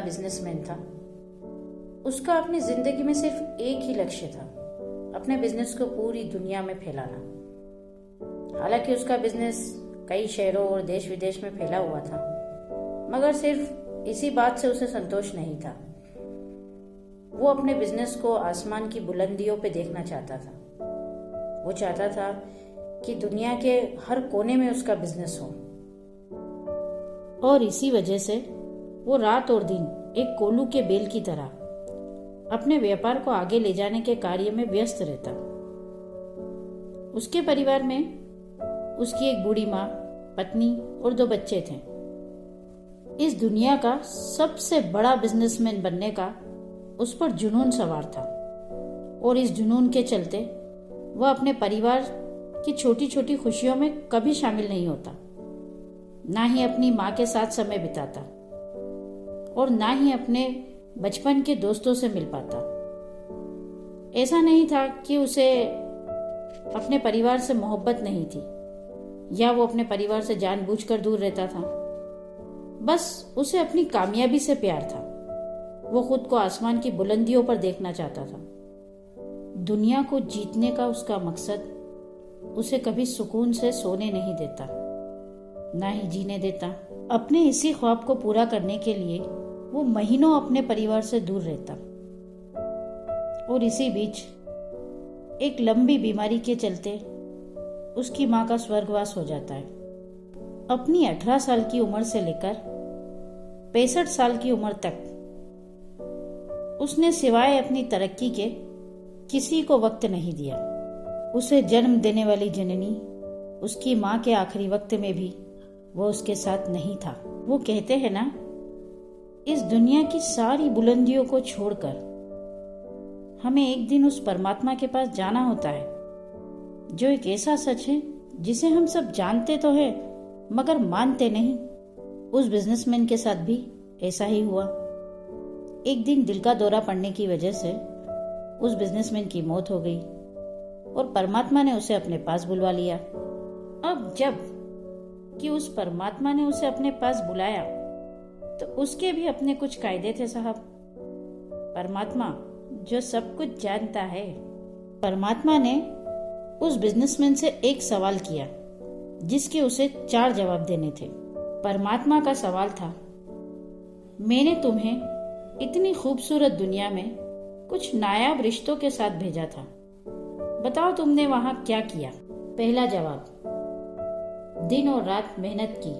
Businessman था। उसका अपनी जिंदगी में सिर्फ एक ही लक्ष्य था, अपने बिजनेस को पूरी दुनिया में फैलाना। हालांकि उसका बिजनेस कई शहरों और देश विदेश में फैला हुआ था, मगर सिर्फ इसी बात से उसे संतोष नहीं था। वो अपने बिजनेस को आसमान की बुलंदियों पे देखना चाहता था। वो चाहता था कि दुनिया के हर कोने में उसका बिजनेस हो, और इसी वजह से वो रात और दिन एक कोल्हू के बेल की तरह अपने व्यापार को आगे ले जाने के कार्य में व्यस्त रहता। उसके परिवार में उसकी एक बूढ़ी माँ, पत्नी और 2 बच्चे थे। इस दुनिया का सबसे बड़ा बिजनेसमैन बनने का उस पर जुनून सवार था, और इस जुनून के चलते वह अपने परिवार की छोटी छोटी खुशियों में कभी शामिल नहीं होता, ना ही अपनी माँ के साथ समय बिताता और ना ही अपने बचपन के दोस्तों से मिल पाता। ऐसा नहीं था कि उसे अपने परिवार से मोहब्बत नहीं थी या वो अपने परिवार से जानबूझकर दूर रहता था। बस उसे अपनी कामयाबी से प्यार था। वो खुद को आसमान की बुलंदियों पर देखना चाहता था। दुनिया को जीतने का उसका मकसद उसे कभी सुकून से सोने नहीं देता, ना ही जीने देता। अपने इसी ख्वाब को पूरा करने के लिए वो महीनों अपने परिवार से दूर रहता, और इसी बीच एक लंबी बीमारी के चलते उसकी माँ का स्वर्गवास हो जाता है। अपनी 18 साल की उम्र से लेकर 65 साल की उम्र तक उसने सिवाय अपनी तरक्की के किसी को वक्त नहीं दिया। उसे जन्म देने वाली जननी, उसकी माँ के आखिरी वक्त में भी वो उसके साथ नहीं था। वो कहते हैं ना, इस दुनिया की सारी बुलंदियों को छोड़कर हमें एक दिन उस परमात्मा के पास जाना होता है, जो एक ऐसा सच है जिसे हम सब जानते तो है मगर मानते नहीं। उस बिजनेसमैन के साथ भी ऐसा ही हुआ। एक दिन दिल का दौरा पड़ने की वजह से उस बिजनेसमैन की मौत हो गई और परमात्मा ने उसे अपने पास बुलवा लिया। अब जब कि उस परमात्मा ने उसे अपने पास बुलाया तो उसके भी अपने कुछ कायदे थे साहब। परमात्मा जो सब कुछ जानता है। परमात्मा ने उस बिजनेसमैन से एक सवाल किया जिसके उसे 4 जवाब देने थे। परमात्मा का सवाल था, मैंने तुम्हें इतनी खूबसूरत दुनिया में कुछ नायाब रिश्तों के साथ भेजा था, बताओ तुमने वहां क्या किया। पहला जवाब, दिन और रात मेहनत की,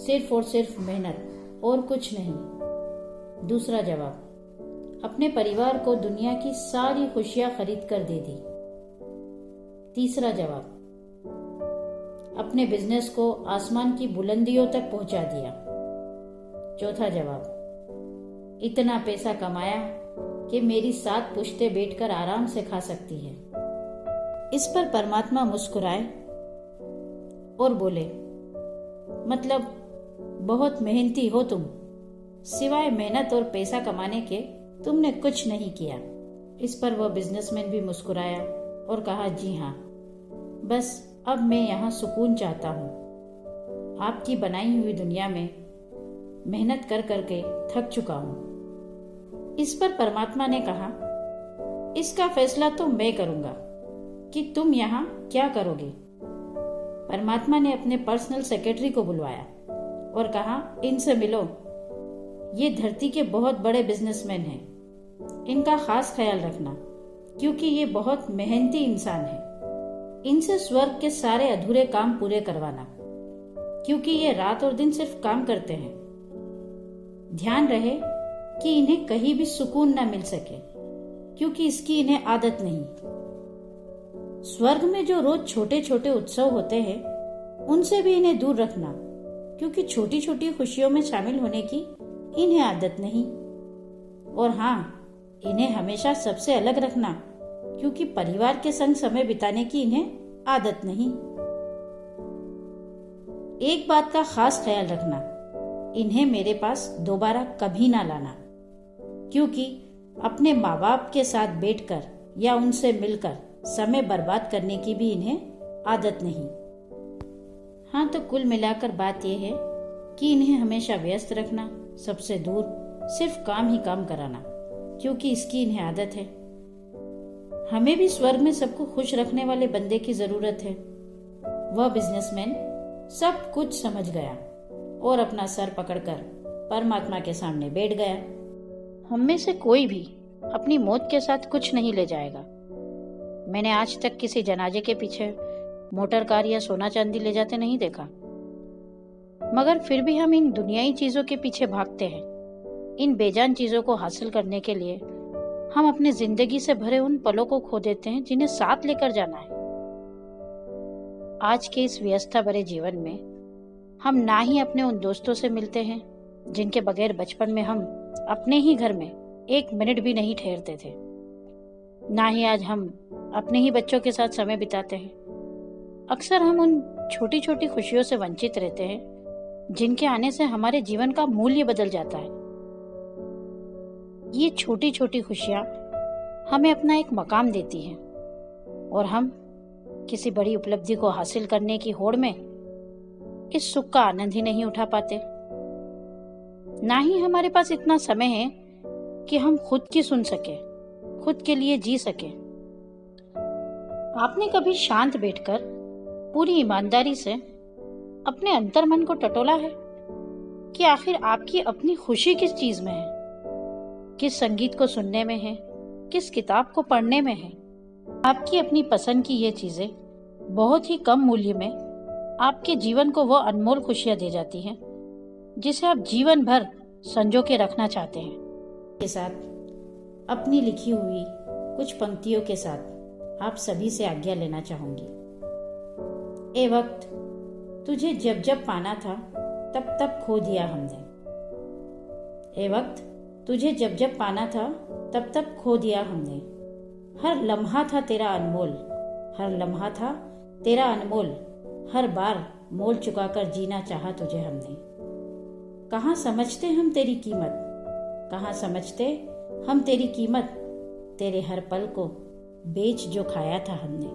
सिर्फ और सिर्फ मेहनत और कुछ नहीं। दूसरा जवाब, अपने परिवार को दुनिया की सारी खुशियां खरीद कर दे दी। तीसरा जवाब, अपने बिजनेस को आसमान की बुलंदियों तक पहुंचा दिया। चौथा जवाब, इतना पैसा कमाया कि मेरी 7 पुश्तें बैठकर आराम से खा सकती है। इस पर परमात्मा मुस्कुराए और बोले, मतलब बहुत मेहनती हो तुम, सिवाय मेहनत और पैसा कमाने के तुमने कुछ नहीं किया। इस पर वह बिजनेसमैन भी मुस्कुराया और कहा, जी हाँ, बस अब मैं यहाँ सुकून चाहता हूँ। आपकी बनाई हुई दुनिया में मेहनत कर करके थक चुका हूँ। इस पर परमात्मा ने कहा, इसका फैसला तो मैं करूंगा कि तुम यहाँ क्या करोगे। परमात्मा ने अपने पर्सनल सेक्रेटरी को बुलवाया और कहा, इनसे मिलो, ये धरती के बहुत बड़े बिजनेसमैन हैं, इनका खास ख्याल रखना क्योंकि ये बहुत मेहनती इंसान है। इनसे स्वर्ग के सारे अधूरे काम पूरे करवाना क्योंकि ये रात और दिन सिर्फ काम करते हैं। ध्यान रहे कि इन्हें कहीं भी सुकून न मिल सके क्योंकि इसकी इन्हें आदत नहीं। स्वर्ग में जो रोज छोटे छोटे उत्सव होते हैं उनसे भी इन्हें दूर रखना क्योंकि छोटी छोटी खुशियों में शामिल होने की इन्हें आदत नहीं। और हाँ, इन्हें हमेशा सबसे अलग रखना क्योंकि परिवार के संग समय बिताने की इन्हें आदत नहीं। एक बात का खास ख्याल रखना, इन्हें मेरे पास दोबारा कभी ना लाना क्योंकि अपने माँ बाप के साथ बैठकर या उनसे मिलकर समय बर्बाद करने की भी इन्हें आदत नहीं। हाँ, तो कुल मिलाकर बात यह है कि इन्हें हमेशा व्यस्त रखना, सबसे दूर सिर्फ काम ही काम कराना, क्योंकि इसकी इन्हें आदत है। हमें भी स्वर्ग में सबको खुश रखने वाले बंदे की जरूरत है। वह बिजनेसमैन सब कुछ समझ गया और अपना सर पकड़कर परमात्मा के सामने बैठ गया। हम में से कोई भी अपनी मौत के साथ कुछ नहीं ले जाएगा। मैंने आज तक किसी जनाजे के पीछे मोटर कार या सोना चांदी ले जाते नहीं देखा, मगर फिर भी हम इन दुनियाई चीजों के पीछे भागते हैं। इन बेजान चीजों को हासिल करने के लिए हम अपने जिंदगी से भरे उन पलों को खो देते हैं जिन्हें साथ लेकर जाना है। आज के इस व्यस्तता भरे जीवन में हम ना ही अपने उन दोस्तों से मिलते हैं जिनके बगैर बचपन में हम अपने ही घर में एक मिनट भी नहीं ठहरते थे, ना ही आज हम अपने ही बच्चों के साथ समय बिताते हैं। अक्सर हम उन छोटी छोटी खुशियों से वंचित रहते हैं जिनके आने से हमारे जीवन का मूल्य बदल जाता है। ये छोटी छोटी खुशियां हमें अपना एक मकाम देती हैं और हम किसी बड़ी उपलब्धि को हासिल करने की होड़ में इस सुख का आनंद ही नहीं उठा पाते। ना ही हमारे पास इतना समय है कि हम खुद की सुन सके, खुद के लिए जी सके। आपने कभी शांत बैठकर पूरी ईमानदारी से अपने अंतर्मन को टटोला है कि आखिर आपकी अपनी खुशी किस चीज में है? किस संगीत को सुनने में है, किस किताब को पढ़ने में है? आपकी अपनी पसंद की ये चीजें बहुत ही कम मूल्य में आपके जीवन को वो अनमोल खुशियां दे जाती हैं जिसे आप जीवन भर संजो के रखना चाहते हैं। के साथ अपनी लिखी हुई कुछ पंक्तियों के साथ आप सभी से आज्ञा लेना चाहूंगी। ए वक्त, तुझे जब जब पाना था तब तब खो दिया हमने। ए वक्त, तुझे जब जब पाना था तब तब खो दिया हमने। हर लम्हा था तेरा अनमोल, हर लम्हा था तेरा अनमोल। हर बार मोल चुकाकर जीना चाहा तुझे हमने। कहाँ समझते हम तेरी कीमत, कहाँ समझते हम तेरी कीमत। तेरे हर पल को बेच जो खाया था हमने।